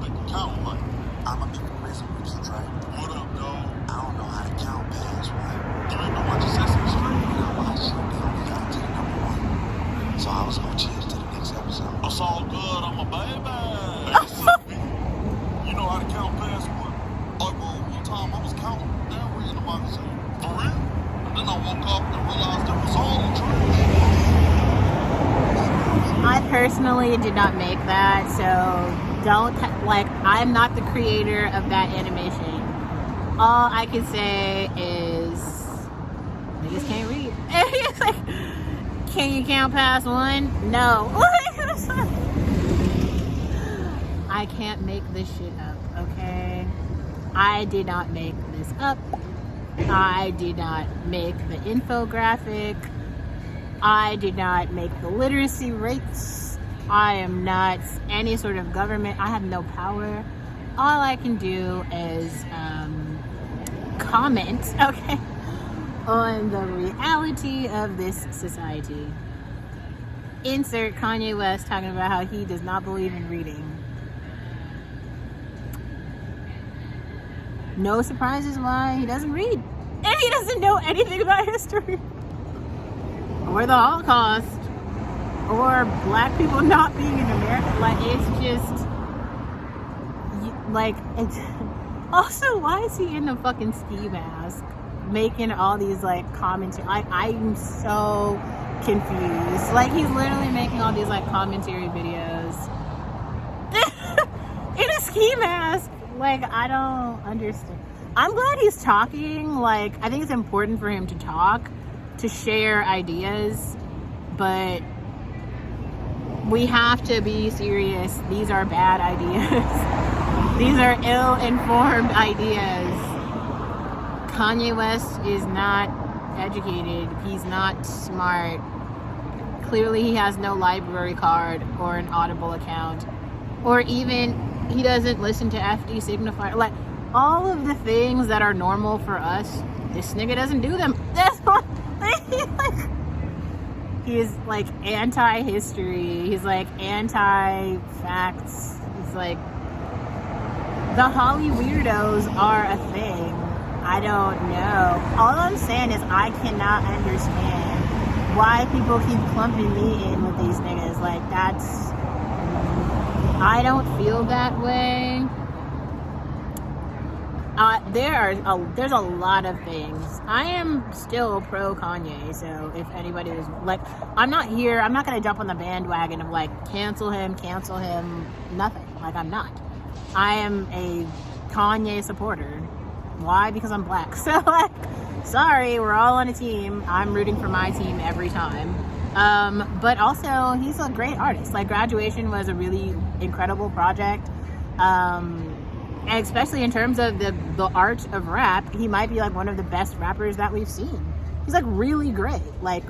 make a count like. I'm a big prison with you, Trey. What up, dog? I don't know how to count past one. You ain't know what you said Sesame Street? I watched it, they only got to the number one. So I was gonna chill to the next episode. It's all good, I'm a baby. You know how to count past one? Oh, well, one time I was counting down in the magazine. For real? And then I woke up and realized it was all a dream. I personally did not make that, so don't, like, I'm not the creator of that animation. All I can say is, niggas can't read. It's like, can you count past one? No. I can't make this shit up, okay? I did not make this up. I did not make the infographic. I did not make the literacy rates. I am not any sort of government. I have no power. All I can do is comment, okay, on the reality of this society. Insert Kanye West talking about how he does not believe in reading. No surprises why he doesn't read. And he doesn't know anything about history. Or the Holocaust. Or black people not being in America. Like, it's just... Like, it's... Also, why is he in a fucking ski mask? Making all these, like, commentary... I'm so confused. Like, he's literally making all these, like, commentary videos. In a ski mask. Like, I don't understand. I'm glad he's talking. Like, I think it's important for him to talk, to share ideas, but we have to be serious. These are bad ideas. These are ill-informed ideas. Kanye West is not educated. He's not smart. Clearly, he has no library card or an Audible account, or even he doesn't listen to FD Signifier. Like, all of the things that are normal for us, this nigga doesn't do them. That's what, like, he's like anti-history. He's like anti-facts. He's like, the Holly weirdos are a thing. I don't know. All I'm saying is I cannot understand why people keep clumping me in with these niggas. Like, that's... I don't feel that way. There's a lot of things. I am still pro Kanye, so if anybody is like, I'm not gonna jump on the bandwagon of like cancel him, nothing. Like, I'm not. I am a Kanye supporter. Why? Because I'm black. So, like, sorry, we're all on a team. I'm rooting for my team every time. But also, he's a great artist. Like, Graduation was a really incredible project. And especially in terms of the art of rap, he might be like one of the best rappers that we've seen. He's like really great. Like,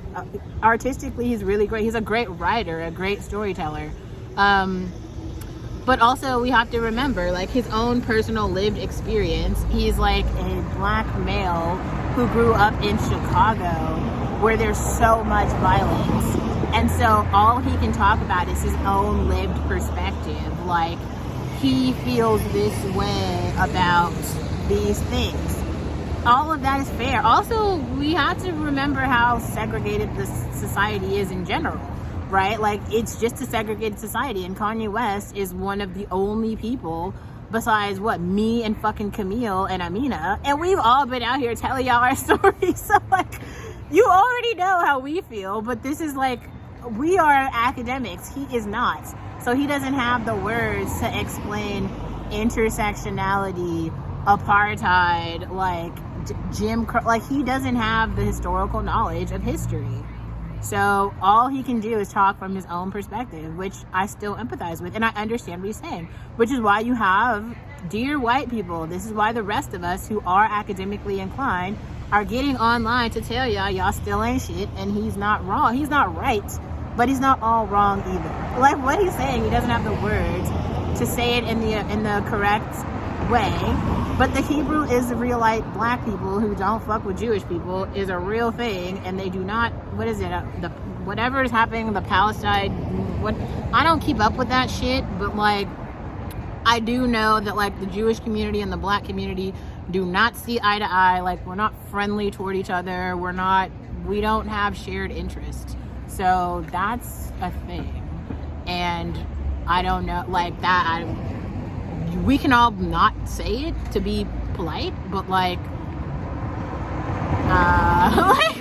artistically, he's really great. He's a great writer, a great storyteller. But also, we have to remember, like, his own personal lived experience. He's like a black male who grew up in Chicago, where there's so much violence. And so all he can talk about is his own lived perspective. Like, he feels this way about these things. All of that is fair. Also, we have to remember how segregated this society is in general, right? Like, it's just a segregated society, and Kanye West is one of the only people besides me and fucking Camille and Amina, and we've all been out here telling y'all our stories. So, like, you already know how we feel, but this is like, we are academics. He is not. So he doesn't have the words to explain intersectionality, apartheid, like Jim Crow. Like, he doesn't have the historical knowledge of history. So all he can do is talk from his own perspective, which I still empathize with, and I understand what he's saying, which is why you have dear white people. This is why the rest of us who are academically inclined are getting online to tell y'all still ain't shit, and he's not wrong. He's not right, but he's not all wrong either. Like, what he's saying, he doesn't have the words to say it in the correct way. But the Hebrew Israelite black people who don't fuck with Jewish people is a real thing, and they do not, what is it, whatever is happening, the Palestine, I don't keep up with that shit, but like, I do know that like the Jewish community and the black community do not see eye to eye. Like we're not friendly toward each other. We don't have shared interests. So that's a thing. And I don't know, like that, we can all not say it to be polite, but like, like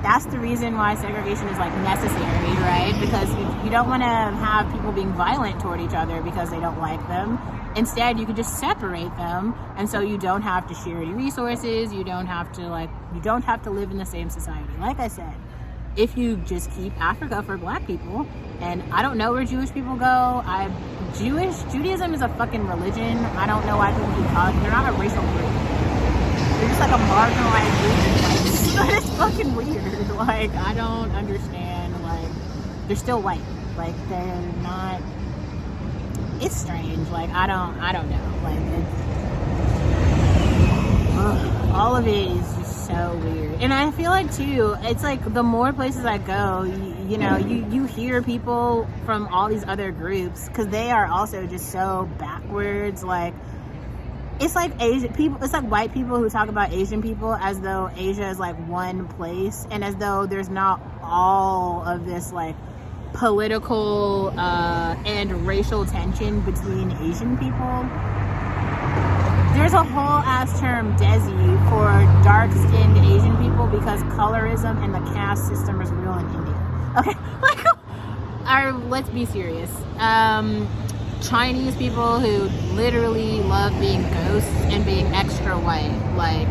that's the reason why segregation is like necessary, right? Because you don't want to have people being violent toward each other because they don't like them. Instead, you could just separate them, and so you don't have to share any resources. You don't have to live in the same society. Like I said, if you just keep Africa for black people, and I don't know where Jewish people go. Judaism is a fucking religion. I don't know why people keep calling. They're not a racial group. They're just like a marginalized group. Like, it's fucking weird. Like, I don't understand. Like, they're still white. Like, they're not. It's strange. Like, I don't know. Like, all of it is just so weird. And I feel like too, it's like the more places I go, you hear people from all these other groups, because they are also just so backwards. Like, it's like Asian people, it's like white people who talk about Asian people as though Asia is like one place, and as though there's not all of this like political and racial tension between Asian people. There's a whole ass term, Desi, for dark-skinned Asian people because colorism and the caste system is real in India. Okay, let's be serious. Chinese people who literally love being ghosts and being extra white. Like,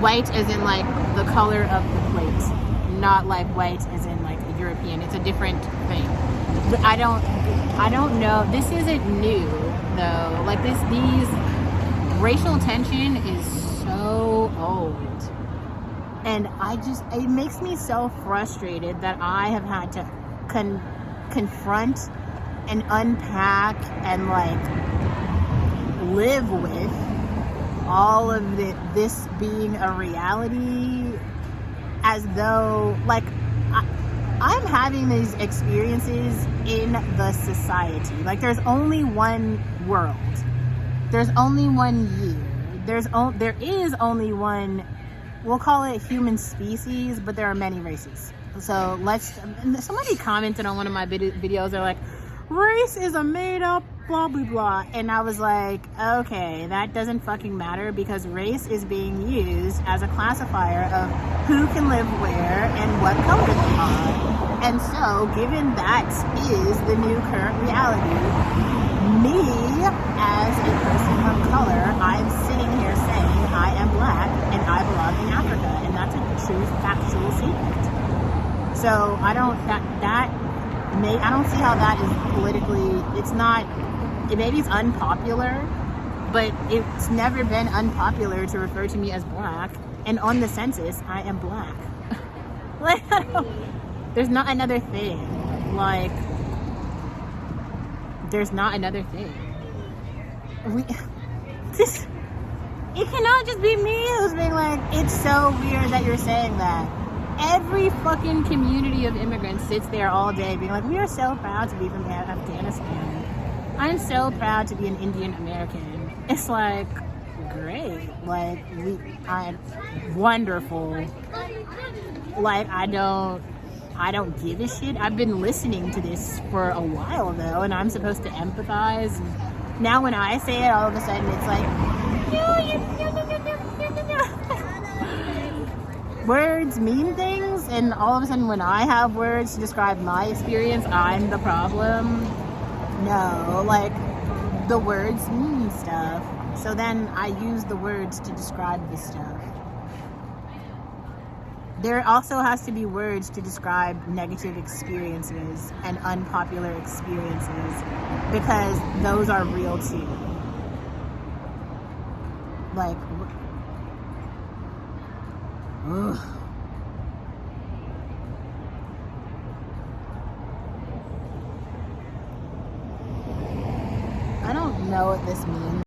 white as in like the color of the plate, not like white as in like a European. It's a different thing. But I don't know. This isn't new though. Like these racial tension is so old, and it makes me so frustrated that I have had to confront and unpack and like live with all of this being a reality, as though like I'm having these experiences in the society. Like, there's only one world. There's only one year. There is only one, we'll call it human species, but there are many races. So somebody commented on one of my videos, they're like, race is a made up blah blah blah. And I was like, okay, that doesn't fucking matter, because race is being used as a classifier of who can live where and what color they are. And so, given that is the new current reality, me, as a person of color, I'm sitting here saying I am black and I belong in Africa, and that's a true factual statement. So I don't see how that is politically. It's not. Maybe it's unpopular, but it's never been unpopular to refer to me as black. And on the census, I am black. Like, there's not another thing. Like, there's not another thing. It cannot just be me who's being like, it's so weird that you're saying that. Every fucking community of immigrants sits there all day being like, we are so proud to be from Afghanistan. I'm so proud to be an Indian American. It's like, great. Like, I'm wonderful. Like, I don't give a shit. I've been listening to this for a while though, and I'm supposed to empathize. Now when I say it, all of a sudden it's like, words mean things, and all of a sudden when I have words to describe my experience, I'm the problem. No, like, the words mean stuff. So then I use the words to describe the stuff. There also has to be words to describe negative experiences and unpopular experiences, because those are real too. Like, ugh. I don't know what this means.